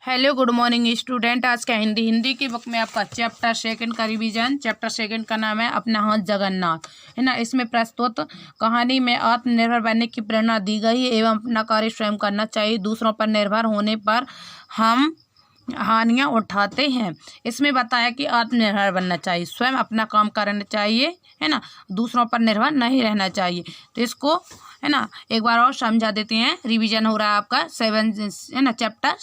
Hello good morning student. आज का हिंदी की बुक में आपका चैप्टर सेकंड का रिवीजन। चैप्टर सेकंड का नाम है अपना हाथ जगन्नाथ, है ना। इसमें प्रस्तुत कहानी में आत्मनिर्भर बनने की प्रेरणा दी गई है एवं अपना कार्य स्वयं करना चाहिए। दूसरों पर निर्भर होने पर हम हानियां उठाते हैं। इसमें बताया कि आत्मनिर्भर बनना चाहिए, स्वयं अपना काम करना चाहिए, है ना। दूसरों पर निर्भर नहीं रहना चाहिए। तो इसको है ना एक बार और समझा देते हैं। रिवीजन हो रहा है आपका 7 है ना चैप्टर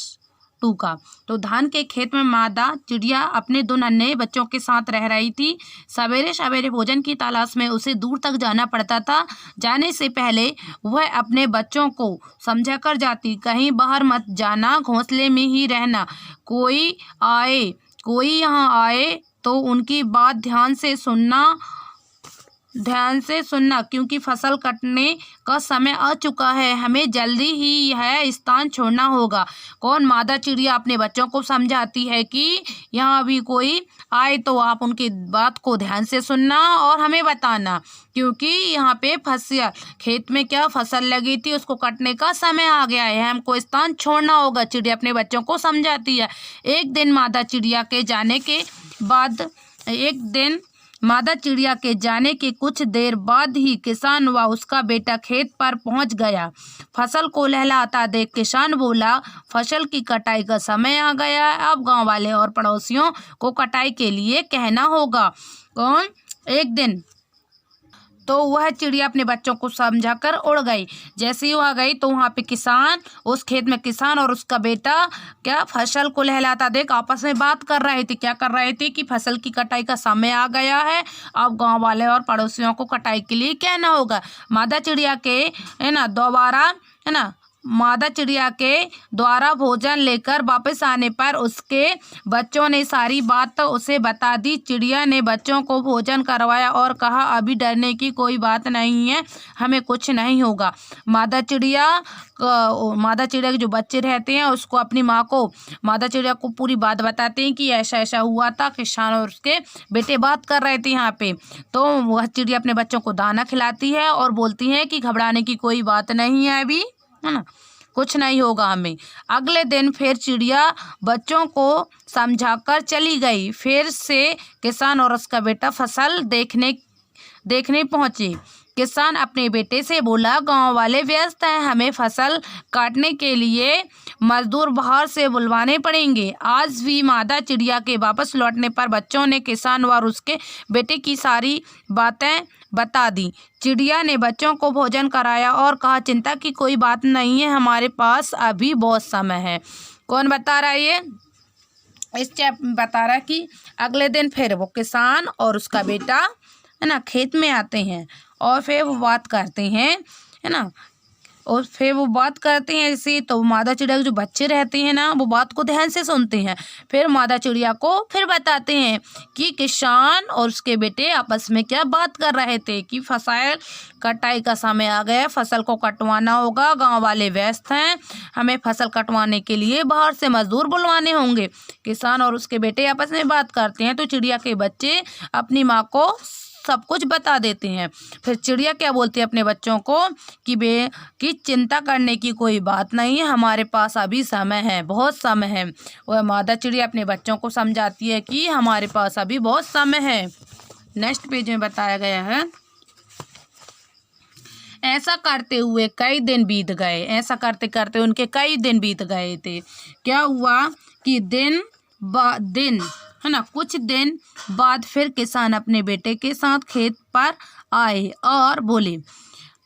2 का। तो धान के खेत में मादा चिड़िया अपने दो नन्हे बच्चों के साथ रह रही थी। सवेरे सवेरे भोजन की तलाश में उसे दूर तक जाना पड़ता था। जाने से पहले वह अपने बच्चों को समझा कर जाती, कहीं बाहर मत जाना, घोंसले में ही रहना। कोई यहाँ आए तो उनकी बात ध्यान से सुनना क्योंकि फसल कटने का समय आ चुका है। हमें जल्दी ही यह स्थान छोड़ना होगा। कौन? मादा चिड़िया अपने बच्चों को समझाती है कि यहाँ भी कोई आए तो आप उनकी बात को ध्यान से सुनना और हमें बताना, क्योंकि यहाँ पे फसल खेत में क्या फसल लगी थी उसको कटने का समय आ गया है, हमको स्थान छोड़ना होगा। चिड़िया अपने बच्चों को समझाती है। एक दिन मादा चिड़िया के जाने के कुछ देर बाद ही किसान व उसका बेटा खेत पर पहुंच गया। फसल को लहलहाता देख किसान बोला, फसल की कटाई का समय आ गया है, अब गांव वाले और पड़ोसियों को कटाई के लिए कहना होगा। कौन? एक दिन तो वह चिड़िया अपने बच्चों को समझाकर उड़ गई। जैसे ही वहाँ गई तो वहाँ पे उस खेत में किसान और उसका बेटा क्या फसल को लहलाता देख आपस में बात कर रहे थे। क्या कर रहे थे कि फसल की कटाई का समय आ गया है, अब गांव वाले और पड़ोसियों को कटाई के लिए कहना होगा। मादा चिड़िया के द्वारा भोजन लेकर वापस आने पर उसके बच्चों ने सारी बात उसे बता दी। चिड़िया ने बच्चों को भोजन करवाया और कहा, अभी डरने की कोई बात नहीं है, हमें कुछ नहीं होगा। मादा चिड़िया के जो बच्चे रहते हैं उसको अपनी मादा चिड़िया को पूरी बात बताते हैं कि ऐसा ऐसा हुआ था। किसान और उसके बेटे बात कर रहे थे यहाँ पे। तो वह चिड़िया अपने बच्चों को दाना खिलाती है और बोलती है कि घबराने की कोई बात नहीं है, अभी है ना, कुछ नहीं होगा हमें। अगले दिन फिर चिड़िया बच्चों को समझाकर चली गई। फिर से किसान और उसका बेटा फसल देखने पहुंचे। किसान अपने बेटे से बोला, गांव वाले व्यस्त हैं, हमें फसल काटने के लिए मजदूर बाहर से बुलवाने पड़ेंगे। आज भी मादा चिड़िया के वापस लौटने पर बच्चों ने किसान और उसके बेटे की सारी बातें बता दी। चिड़िया ने बच्चों को भोजन कराया और कहा, चिंता की कोई बात नहीं है, हमारे पास अभी बहुत समय है। कौन बता रहा है ये? बता रहा है कि अगले दिन फिर वो किसान और उसका बेटा है ना खेत में आते हैं और फिर वो बात करते हैं, है ना। और फिर वो बात करते हैं ऐसे, तो मादा चिड़िया के जो बच्चे रहते हैं ना वो बात को ध्यान से सुनते हैं। फिर मादा चिड़िया को फिर बताते हैं कि किसान और उसके बेटे आपस में क्या बात कर रहे थे कि फसल कटाई का समय आ गया, फसल को कटवाना होगा, गांव वाले व्यस्त हैं, हमें फसल कटवाने के लिए बाहर से मजदूर बुलवाने होंगे। किसान और उसके बेटे आपस में बात करते हैं तो चिड़िया के बच्चे अपनी माँ को सब कुछ बता देते हैं। फिर चिड़िया क्या बोलती है अपने बच्चों को कि चिंता करने की कोई बात नहीं है, हमारे पास अभी समय है, बहुत समय है। वह मादा चिड़िया अपने बच्चों को समझाती है कि हमारे पास अभी बहुत समय है। नेक्स्ट पेज में बताया गया है, ऐसा करते हुए कई दिन बीत गए। ऐसा करते करते उनके कई दिन बीत गए थे। क्या हुआ कि दिन है ना, कुछ दिन बाद फिर किसान अपने बेटे के साथ खेत पर आए और बोले,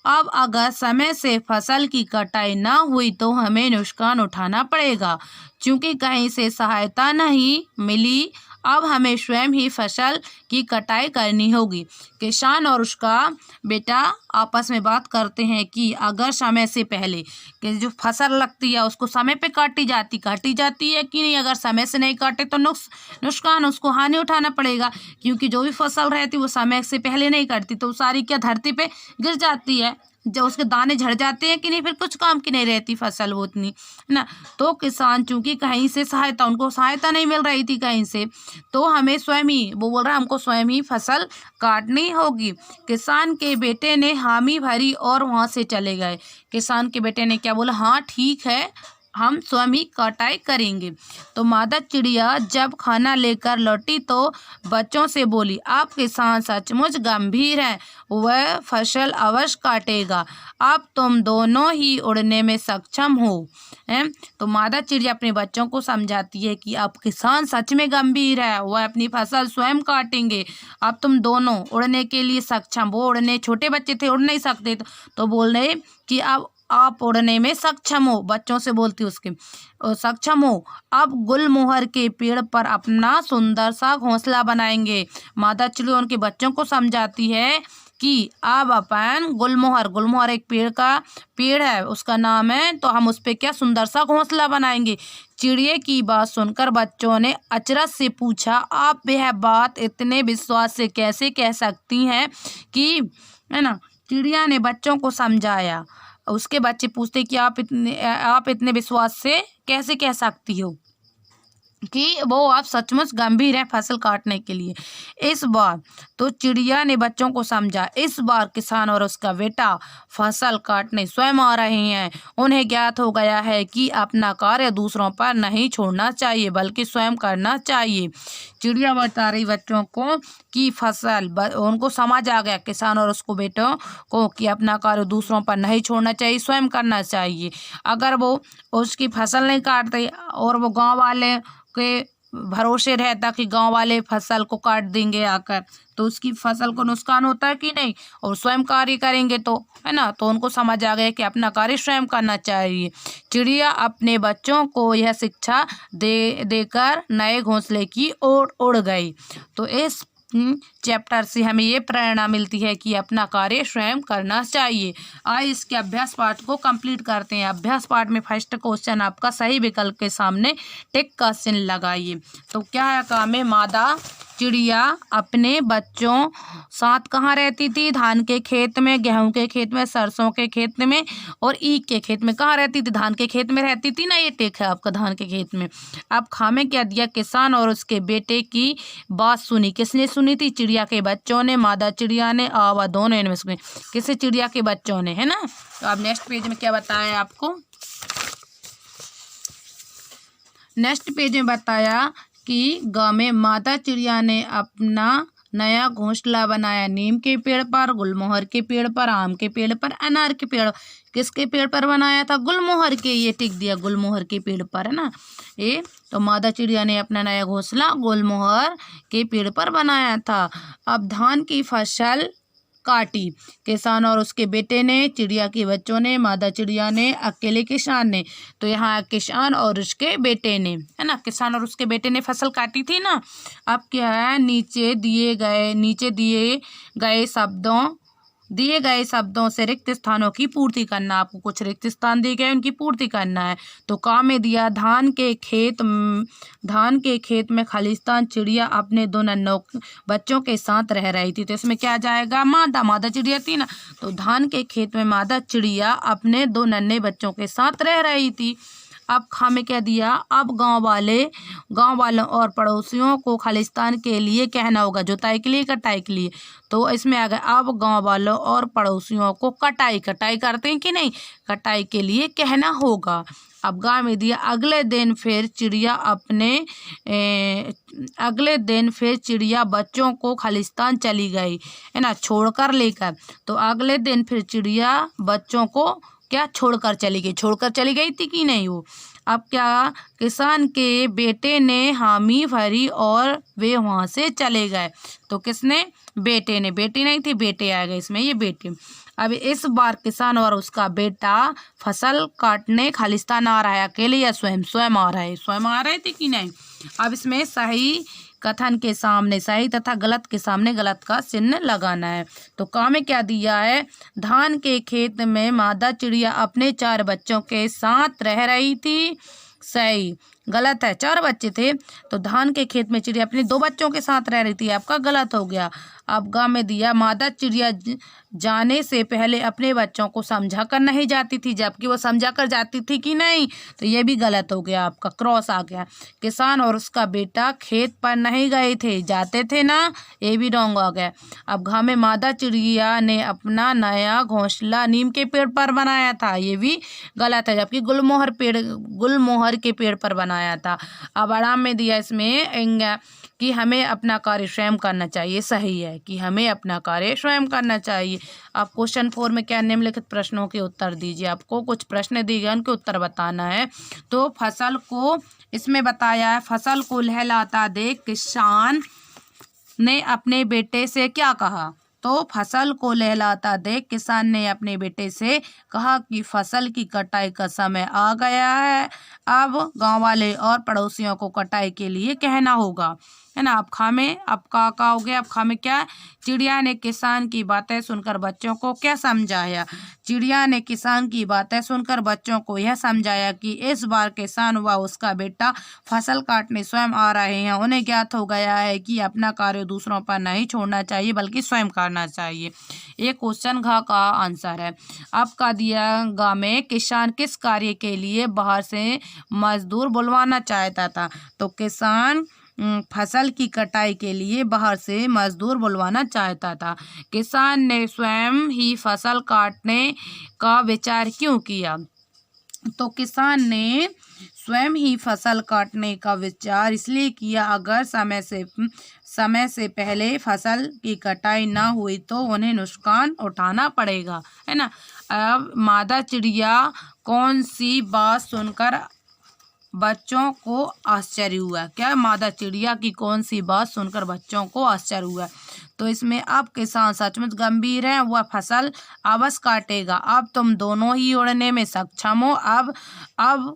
अब अगर समय से फसल की कटाई ना हुई तो हमें नुकसान उठाना पड़ेगा, क्योंकि कहीं से सहायता नहीं मिली। अब हमें स्वयं ही फसल की कटाई करनी होगी। किसान और उसका बेटा आपस में बात करते हैं कि अगर समय से पहले कि जो फसल लगती है उसको समय पे काटी जाती है कि नहीं, अगर समय से नहीं काटे तो नुकसान, उसको हानि उठाना पड़ेगा, क्योंकि जो भी फसल रहती है वो समय से पहले नहीं कटती तो सारी क्या धरती पे गिर जाती है, जब उसके दाने झड़ जाते हैं कि नहीं, फिर कुछ काम की नहीं रहती फसल वो उतनी, है ना। तो किसान चूंकि कहीं से उनको सहायता नहीं मिल रही थी कहीं से, तो हमें स्वयं ही, वो बोल रहा है हमको स्वयं ही फसल काटनी होगी। किसान के बेटे ने हामी भरी और वहाँ से चले गए। किसान के बेटे ने क्या बोला, हाँ ठीक है, हम स्वयं ही कटाई करेंगे। तो मादा चिड़िया जब खाना लेकर लौटी तो बच्चों से बोली, आप किसान सचमुच गंभीर हैं, वह फसल अवश्य काटेगा, अब तुम दोनों ही उड़ने में सक्षम हो। हैं? तो मादा चिड़िया अपने बच्चों को समझाती है कि अब किसान सच में गंभीर है, वह अपनी फसल स्वयं काटेंगे, अब तुम दोनों उड़ने के लिए सक्षम। वो उड़ने, छोटे बच्चे थे, उड़ नहीं सकते, तो बोल रहे कि अब आप उड़ने में सक्षम हो, बच्चों से बोलती उसके सक्षम हो, अब गुलमोहर के पेड़ पर अपना सुंदर सा घोंसला बनाएंगे। मादा चिड़िया उनके बच्चों को समझाती है कि अब अपन गुलमोहर एक पेड़ है, उसका नाम है, तो हम उस पे क्या सुंदर सा घोंसला बनाएंगे। चिड़िया की बात सुनकर बच्चों ने अचरज से पूछा, आप यह बात इतने विश्वास से कैसे कह सकती हैं कि, है ना। चिड़िया ने बच्चों को समझाया। उसके बच्चे पूछते कि आप इतने विश्वास से कैसे कह सकती हो कि वो आप सचमुच गंभीर है फसल काटने के लिए। इस बार तो चिड़िया ने बच्चों को समझा, इस बार किसान और उसका बेटा फसल काटने स्वयं आ रहे हैं। उन्हें ज्ञात हो गया है कि अपना कार्य दूसरों पर नहीं छोड़ना चाहिए, बल्कि स्वयं करना चाहिए। चिड़िया बता रही बच्चों को कि उनको समझ आ गया, किसान और उसको बेटों को, कि अपना कार्य दूसरों पर नहीं छोड़ना चाहिए, स्वयं करना चाहिए। अगर वो उसकी फसल नहीं काटते और वो गाँव वाले के भरोसे रहता कि गांव वाले फसल को काट देंगे आकर, तो उसकी फसल को नुकसान होता है कि नहीं, और स्वयं कार्य करेंगे तो, है ना। तो उनको समझ आ गया कि अपना कार्य स्वयं करना चाहिए। चिड़िया अपने बच्चों को यह शिक्षा देकर नए घोंसले की ओर उड़ गई। तो इस चैप्टर से हमें ये प्रेरणा मिलती है कि अपना कार्य स्वयं करना चाहिए। आइए इसके अभ्यास पाठ को कंप्लीट करते हैं। अभ्यास पाठ में फर्स्ट क्वेश्चन आपका सही विकल्प के सामने टिक का चिन्ह लगाइए। तो क्या है काम है, मादा चिड़िया अपने बच्चों साथ कहाँ रहती थी, धान के खेत में, गेहूं के खेत में, सरसों के खेत में और ईख के खेत में। कहाँ रहती थी, धान के खेत में रहती थी ना, ये टिक है आपका धान के खेत में। अब खामे क्या दिया, किसान और उसके बेटे की बात सुनी। किसने सुनी थी, चिड़िया के बच्चों ने, मादा चिड़िया ने, आवा दोनों इनमें सुनी। किसे, चिड़िया के बच्चों ने, है ना। तो अब नेक्स्ट पेज में क्या बताया आपको, नेक्स्ट पेज में बताया कि गाँव में मादा चिड़िया ने अपना नया घोंसला बनाया, नीम के पेड़ पर, गुलमोहर के पेड़ पर, आम के पेड़ पर, अनार के पेड़। किसके पेड़ पर बनाया था, गुलमोहर के, ये टिक दिया गुलमोहर के पेड़ पर, है ना। ये तो मादा चिड़िया ने अपना नया घोंसला गुलमोहर के पेड़ पर बनाया था। अब धान की फसल काटी, किसान और उसके बेटे ने, चिड़िया के बच्चों ने, मादा चिड़िया ने, अकेले किसान ने। तो यहाँ किसान और उसके बेटे ने, है ना, किसान और उसके बेटे ने फसल काटी थी ना। अब क्या है, नीचे दिए गए शब्दों से रिक्त स्थानों की पूर्ति करना। आपको कुछ रिक्त स्थान दिए गए, उनकी पूर्ति करना है। तो काम में दिया, धान के खेत में खालिस्तान चिड़िया अपने दो नन्हों बच्चों के साथ रह रही थी। तो इसमें क्या जाएगा, मादा चिड़िया थी ना, तो धान के खेत में मादा चिड़िया अपने दो नन्हे बच्चों के साथ रह रही थी। अब खामे क्या दिया, अब गांव वालों और पड़ोसियों को खालिस्तान के लिए कहना होगा, जुताई के लिए, कटाई के लिए। तो इसमें आ गया, अब गांव वालों और पड़ोसियों को कटाई करते हैं कि नहीं, कटाई के लिए कहना होगा। अब गाँव में दिया, अगले दिन फिर चिड़िया बच्चों को खालिस्तान चली गई, है ना, छोड़कर लेकर। तो अगले दिन फिर चिड़िया बच्चों को क्या छोड़कर चली गई थी कि नहीं वो। अब क्या, किसान के बेटे ने हामी भरी और वे वहाँ से चले गए। तो किसने, बेटे ने, बेटी नहीं थी, बेटे आ गए इसमें, ये बेटे। अब इस बार किसान और उसका बेटा फसल काटने खालिस्तान आ रहा है, अकेले या स्वयं आ रहे थे कि नहीं। अब इसमें सही कथन के सामने सही तथा गलत के सामने गलत का चिन्ह लगाना है। तो काम में क्या दिया है, धान के खेत में मादा चिड़िया अपने 4 बच्चों के साथ रह रही थी, सही। गलत है, 4 बच्चे थे, तो धान के खेत में चिड़िया अपने 2 बच्चों के साथ रह रही थी, आपका गलत हो गया। अब ग में दिया मादा चिड़िया जाने से पहले अपने बच्चों को समझा कर नहीं जाती थी, जबकि वो समझा कर जाती थी कि नहीं, तो ये भी गलत हो गया, आपका क्रॉस आ गया। किसान और उसका बेटा खेत पर नहीं गए थे, जाते थे ना, ये भी रॉन्ग हो गया। अब घ में मादा चिड़िया ने अपना नया घोंसला नीम के पेड़ पर बनाया था, ये भी गलत है, जबकि गुलमोहर के पेड़ पर बनाया था। अब आराम में दिया इसमें कि हमें अपना कार्य स्वयं करना चाहिए, सही है कि हमें अपना कार्य स्वयं करना चाहिए। आप क्वेश्चन 4 में क्या निम्नलिखित प्रश्नों के उत्तर दीजिए। आपको कुछ प्रश्न दिए गए, उनके उत्तर बताना है। तो फसल को इसमें बताया है, फसल को लहलाता देख किसान ने अपने बेटे से क्या कहा। तो फसल को लहलाता देख किसान ने अपने बेटे से कहा कि फसल की कटाई का समय आ गया है, अब गांव वाले और पड़ोसियों को कटाई के लिए कहना होगा, है ना। अब खा में अब का हो गया। अब खा में क्या, चिड़िया ने किसान की बातें सुनकर बच्चों को क्या समझाया। चिड़िया ने किसान की बातें सुनकर बच्चों को यह समझाया कि इस बार किसान व उसका बेटा फसल काटने स्वयं आ रहे हैं। उन्हें ज्ञात हो गया है कि अपना कार्य दूसरों पर नहीं छोड़ना चाहिए, बल्कि स्वयं करना चाहिए। ये क्वेश्चन घ का आंसर है। अब का दिया ग में किसान किस कार्य के लिए बाहर से मजदूर बुलवाना चाहता था। तो किसान फसल की कटाई के लिए बाहर से मजदूर बुलवाना चाहता था। किसान ने स्वयं ही फसल काटने का विचार क्यों किया। तो किसान ने स्वयं ही फसल काटने का विचार इसलिए किया, अगर समय से पहले फसल की कटाई ना हुई तो उन्हें नुकसान उठाना पड़ेगा, है ना। अब मादा चिड़िया कौन सी बात सुनकर बच्चों को आश्चर्य हुआ। क्या, मादा चिड़िया की कौन सी बात सुनकर बच्चों को आश्चर्य हुआ। तो इसमें अब किसान सचमुच गंभीर है, वह फसल अवश्य काटेगा, अब तुम दोनों ही उड़ने में सक्षम हो। अब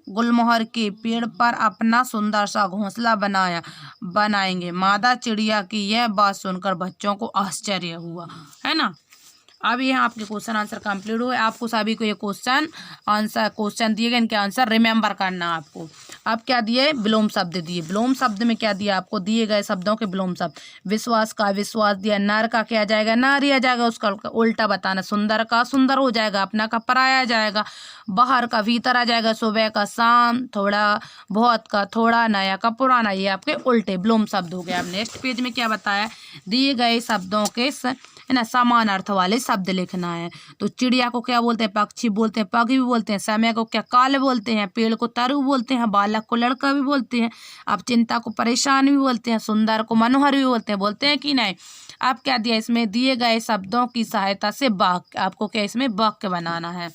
गुलमोहर के पेड़ पर अपना सुंदर सा घोंसला बनाएंगे। मादा चिड़िया की यह बात सुनकर बच्चों को आश्चर्य हुआ, है ना। अब ये आपके क्वेश्चन आंसर कंप्लीट हुए। आपको सभी को ये क्वेश्चन दिए गए, इनके आंसर रिमेम्बर करना आपको। अब क्या दिए, विलोम शब्द दिए। विलोम शब्द में क्या दिया आपको, दिए गए शब्दों के विलोम शब्द। विश्वास का विश्वास दिया, नर का क्या आ जाएगा, नारी आ जाएगा, उसका उल्टा बताना। सुंदर का सुंदर हो जाएगा, अपना का पराया आ जाएगा। बाहर का भीतर आ जाएगा, सुबह का शाम, थोड़ा बहुत का थोड़ा, नया का पुराना, ये आपके उल्टे विलोम शब्द हो गए। अब नेक्स्ट पेज में क्या बताया, दिए गए शब्दों के है ना समान अर्थ वाले शब्द लिखना है। तो चिड़िया को क्या बोलते हैं, पक्षी बोलते हैं, पग भी बोलते हैं। समय को क्या, काल बोलते हैं। पेड़ को तरु बोलते हैं। बालक को लड़का भी बोलते हैं। अब चिंता को परेशान भी बोलते हैं। सुंदर को मनोहर भी बोलते हैं कि नहीं। अब क्या दिया, इसमें दिए गए शब्दों की सहायता से वाक्य, आपको क्या इसमें वाक्य बनाना है।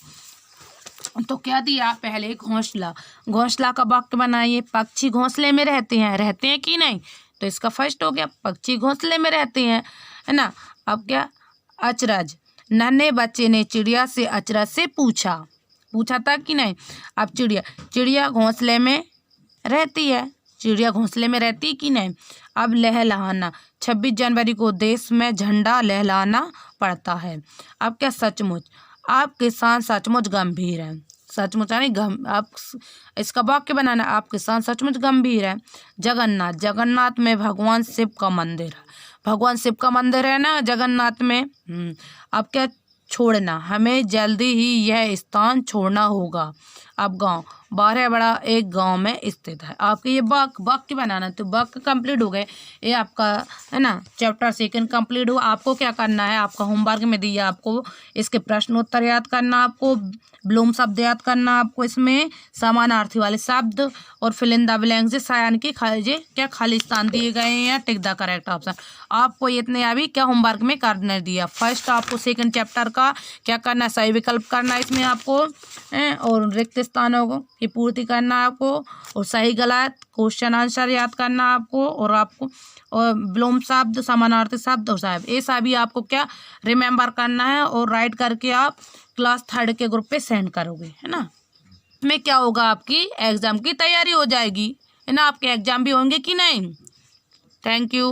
तो क्या दिया, पहले घोंसला का वाक्य बनाइए। पक्षी घोंसले में रहते हैं कि नहीं, तो इसका फर्स्ट हो गया, पक्षी घोंसले में रहते हैं, है ना। अब क्या, अचरज, नन्हे बच्चे ने चिड़िया से अचरज से पूछा था कि नहीं। अब चिड़िया घोंसले में रहती है, चिड़िया घोंसले में रहती कि नहीं। अब लहलहाना, 26 जनवरी को देश में झंडा लहलाना पड़ता है। अब क्या, सचमुच, आप किसान सचमुच गंभीर है। सचमुच यानी आप इसका वाक्य बनाना, आप किसान सचमुच गंभीर है। जगन्नाथ में भगवान शिव का मंदिर है ना, जगन्नाथ में। अब क्या, छोड़ना, हमें जल्दी ही यह स्थान छोड़ना होगा। अब गांव, बारहबड़ा एक गांव में स्थित है। आपके ये वाक्य बनाना, तो वाक्य कंप्लीट हो गए। ये आपका है ना चैप्टर 2 कंप्लीट हुआ। आपको क्या करना है, आपका होमवर्क में दिया, आपको इसके प्रश्नोत्तर याद करना, आपको विलोम शब्द याद करना, आपको इसमें समानार्थी वाले शब्द और फिल इन द ब्लैंक्स यानी कि खाली स्थान दिए गए हैं, टिक द करेक्ट ऑप्शन। आपको इतने अभी क्या होमवर्क में करने दिया। फर्स्ट आपको 2 चैप्टर का क्या करना है, सही विकल्प करना है इसमें आपको, और रिक्त स्थानों की पूर्ति करना है आपको, और सही गलत क्वेश्चन आंसर याद करना आपको, और विलोम शब्द, समानार्थी शब्द और साहब, ये सभी आपको क्या रिमेम्बर करना है, और राइट करके आप क्लास 3 के ग्रुप पे सेंड करोगे, है ना। इसमें क्या होगा, आपकी एग्जाम की तैयारी हो जाएगी, है ना। आपके एग्जाम भी होंगे कि नहीं। Thank you.